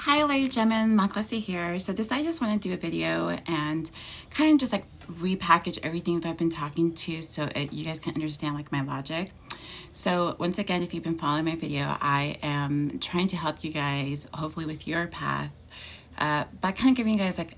Hi ladies and gentlemen, Maklasi here. So I just want to do a video and kind of just like repackage everything that I've been talking to so you guys can understand like my logic. So once again, if you've been following my video, I am trying to help you guys hopefully with your path by kind of giving you guys like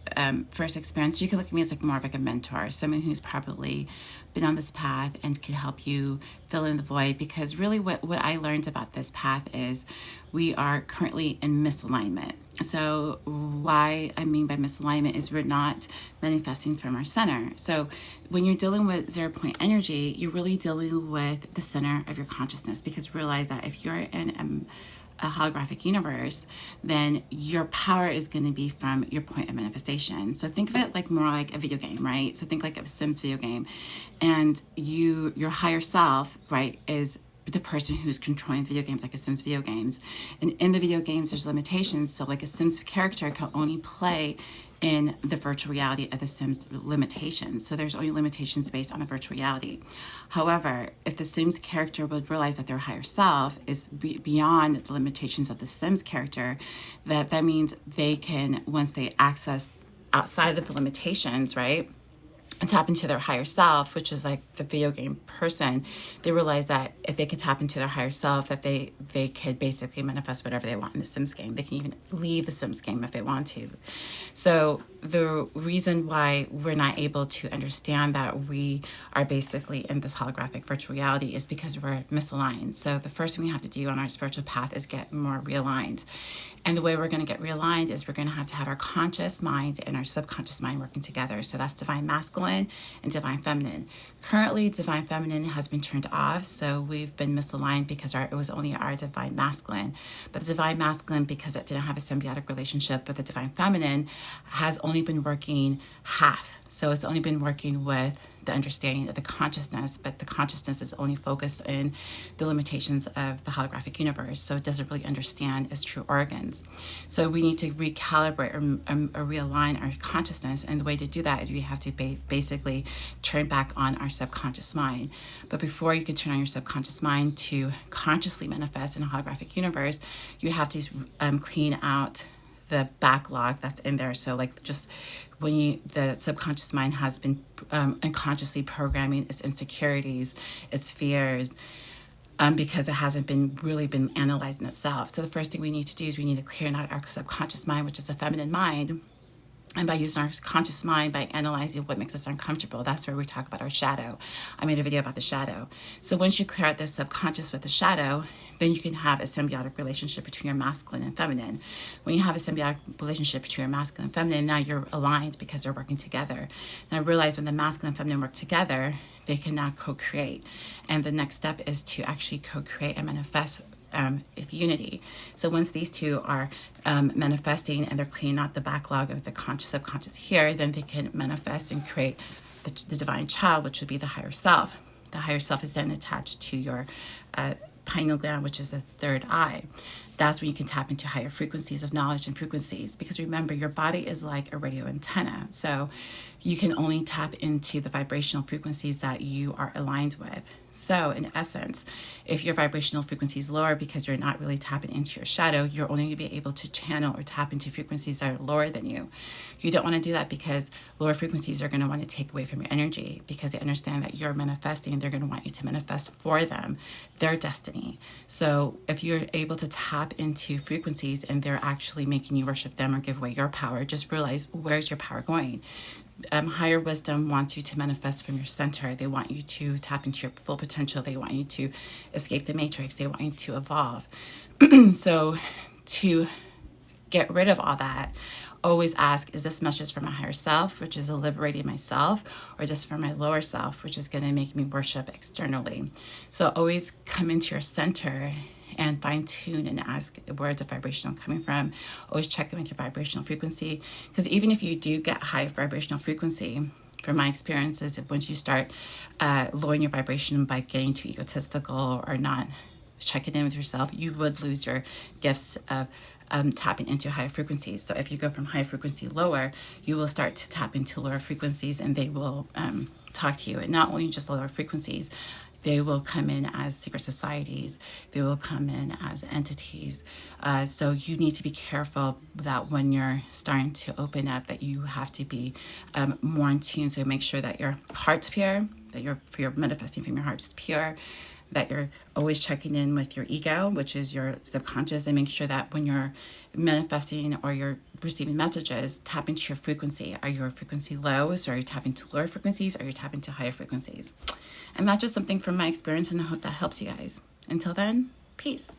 first experience. You can look at me as like more of like a mentor, someone who's probably been on this path and can help you fill in the void, because really what I learned about this path is we are currently in misalignment. So why I mean by misalignment is we're not manifesting from our center. So when you're dealing with 0 point energy, you're really dealing with the center of your consciousness, because realize that if you're in a holographic universe, then your power is going to be from your point of manifestation. So think of it like more like a video game, right? So think like a Sims video game, and your higher self, right, is the person who's controlling video games, like a Sims video games. And in the video games, there's limitations. So like a Sims character can only play in the virtual reality of the Sims limitations. So there's only limitations based on the virtual reality. However, if the Sims character would realize that their higher self is beyond the limitations of the Sims character, that means they can, once they access outside of the limitations, right, and tap into their higher self, which is like the video game person, they realize that if they could tap into their higher self, that they could basically manifest whatever they want in the Sims game. They can even leave the Sims game if they want to. So the reason why we're not able to understand that we are basically in this holographic virtual reality is because we're misaligned. So the first thing we have to do on our spiritual path is get more realigned. And the way we're going to get realigned is we're going to have our conscious mind and our subconscious mind working together. So that's divine masculine and divine feminine. Currently, divine feminine has been turned off. So we've been misaligned because it was only our divine masculine. But the divine masculine, because it didn't have a symbiotic relationship with the divine feminine, has only been working half. So it's only been working with the understanding of the consciousness, but the consciousness is only focused in the limitations of the holographic universe. So it doesn't really understand its true organs. So we need to recalibrate or realign our consciousness. And the way to do that is we have to basically turn back on our subconscious mind. But before you can turn on your subconscious mind to consciously manifest in a holographic universe, you have to clean out the backlog that's in there. So like just when the subconscious mind has been unconsciously programming its insecurities, its fears, because it hasn't really been analyzing itself. So the first thing we need to do is we need to clear out our subconscious mind, which is a feminine mind. And by using our conscious mind, by analyzing what makes us uncomfortable, that's where we talk about our shadow. I made a video about the shadow. So once you clear out the subconscious with the shadow, then you can have a symbiotic relationship between your masculine and feminine. When you have a symbiotic relationship between your masculine and feminine, now you're aligned because they're working together. Now realize when the masculine and feminine work together, they can now co-create. And the next step is to actually co-create and manifest with unity. So once these two are manifesting and they're cleaning out the backlog of the conscious subconscious here, then they can manifest and create the divine child, which would be the higher self. The higher self is then attached to your pineal gland, which is the third eye. That's when you can tap into higher frequencies of knowledge and frequencies, because remember, your body is like a radio antenna. So you can only tap into the vibrational frequencies that you are aligned with. So in essence, if your vibrational frequency is lower because you're not really tapping into your shadow, you're only going to be able to channel or tap into frequencies that are lower than you. You don't want to do that, because lower frequencies are going to want to take away from your energy, because they understand that you're manifesting. They're going to want you to manifest for them, their destiny. So if you're able to tap into frequencies and they're actually making you worship them or give away your power, just realize, where's your power going? Higher wisdom wants you to manifest from your center. They want you to tap into your full potential. They want you to escape the matrix. They want you to evolve. So to get rid of all that, always ask, is this message for my higher self, which is liberating myself, or just for my lower self, which is going to make me worship externally? So always come into your center and fine tune and ask, where's the vibrational coming from? Always check in with your vibrational frequency, because even if you do get high vibrational frequency, from my experiences, if once you start lowering your vibration by getting too egotistical or not checking in with yourself, you would lose your gifts of tapping into higher frequencies. So if you go from high frequency lower, you will start to tap into lower frequencies, and they will talk to you. And not only just lower frequencies, they will come in as secret societies. They will come in as entities. So you need to be careful that when you're starting to open up, that you have to be more in tune. So make sure that your heart's pure, that you're manifesting from your heart's pure, that you're always checking in with your ego, which is your subconscious, and make sure that when you're manifesting or you're receiving messages, tap into your frequency. Are your frequency low? So are you tapping to lower frequencies? Or are you tapping to higher frequencies? And that's just something from my experience, and I hope that helps you guys. Until then, peace.